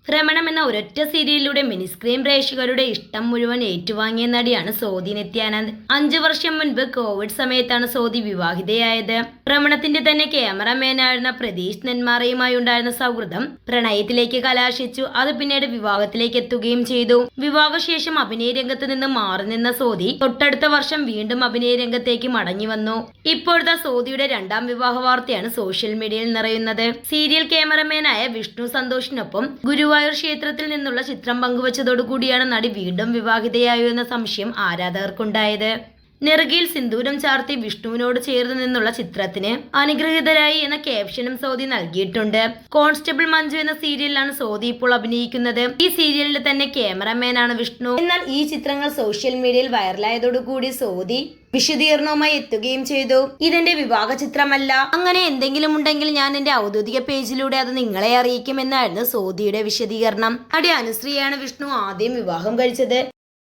ഭ്രമണം എന്ന ഒരൊറ്റ സീരിയലിലൂടെ മിനിസ്ക്രീൻ പ്രേക്ഷകരുടെ ഇഷ്ടം മുഴുവൻ ഏറ്റുവാങ്ങിയ നടിയാണ് സോദി നിത്യാനന്ദ്. 5 വർഷം മുൻപ് കോവിഡ് സമയത്താണ് സോദി വിവാഹിതയായത്. ഭ്രമണത്തിന്റെ തന്നെ ക്യാമറമാനായിരുന്ന പ്രതീഷ് നെന്മാറയുമായി ഉണ്ടായിരുന്ന സൗഹൃദം പ്രണയത്തിലേക്ക് കലാശിച്ചു. അത് പിന്നീട് വിവാഹത്തിലേക്ക് എത്തുകയും ചെയ്തു. വിവാഹശേഷം അഭിനയ രംഗത്ത് നിന്ന് മാറി നിന്ന സോദി തൊട്ടടുത്ത വർഷം വീണ്ടും അഭിനയ രംഗത്തേക്ക് മടങ്ങി വന്നു. ഇപ്പോഴത്തെ സോദിയുടെ 2ാം വിവാഹ വാർത്തയാണ് സോഷ്യൽ മീഡിയയിൽ നിറയുന്നത്. സീരിയൽ ക്യാമറമാനായ വിഷ്ണു സന്തോഷിനൊപ്പം ഗുരുവായൂർ ക്ഷേത്രത്തിൽ നിന്നുള്ള ചിത്രം പങ്കുവച്ചതോടുകൂടിയാണ് നടി വീണ്ടും വിവാഹിതയായോ എന്ന സംശയം ആരാധകർക്കുണ്ടായത്. നെറുകയിൽ സിന്ദൂരം ചാർത്തി വിഷ്ണുവിനോട് ചേർന്ന് നിന്നുള്ള ചിത്രത്തിന് അനുഗ്രഹീതരായി എന്ന ക്യാപ്ഷനും സോദി നൽകിയിട്ടുണ്ട്. കോൺസ്റ്റബിൾ മഞ്ജു എന്ന സീരിയലിലാണ് സോദി ഇപ്പോൾ അഭിനയിക്കുന്നത്. ഈ സീരിയലിന്റെ തന്നെ ക്യാമറമാനാണ് വിഷ്ണു. എന്നാൽ ഈ ചിത്രങ്ങൾ സോഷ്യൽ മീഡിയയിൽ വൈറലായതോടുകൂടി സോദി വിശദീകരണവുമായി എത്തുകയും ചെയ്തു. ഇതെന്റെ വിവാഹ ചിത്രമല്ല, അങ്ങനെ എന്തെങ്കിലും ഉണ്ടെങ്കിൽ ഞാൻ എന്റെ ഔദ്യോഗിക പേജിലൂടെ അത് നിങ്ങളെ അറിയിക്കും എന്നായിരുന്നു സോദിയുടെ വിശദീകരണം. നടി അനുശ്രീയാണ് വിഷ്ണു ആദ്യം വിവാഹം കഴിച്ചത്.